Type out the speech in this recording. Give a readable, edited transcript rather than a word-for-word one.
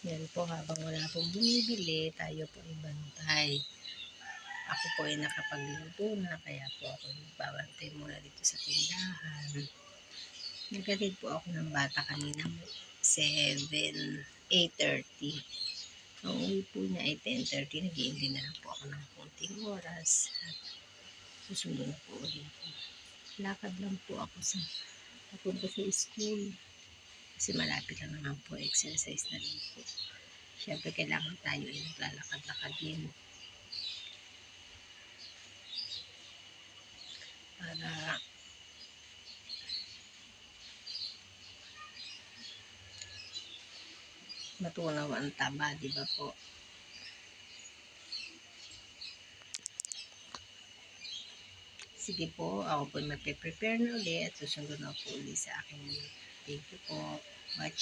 Yan po, habang wala pong bumibili, tayo po ay bantay. Ako po ay nakapagluto na, kaya po ako nagbabantay muna dito sa tindahan. Naghatid po ako ng bata kanina 8:30. Ang uwi po niya ay 10:30. Nag-iintay na lang po ako ng konting oras at susunod na po ulit ako. Lakad lang po ako papunta sa school. Kasi malapit lang naman po, exercise na lang po. Siyempre, kailangan tayo ay naglalakad-lakad din para matunaw ang taba, di ba po? Sige po, ako po magpe-prepare na ulit at susunod na po ulit sa aking thank you po. Watch.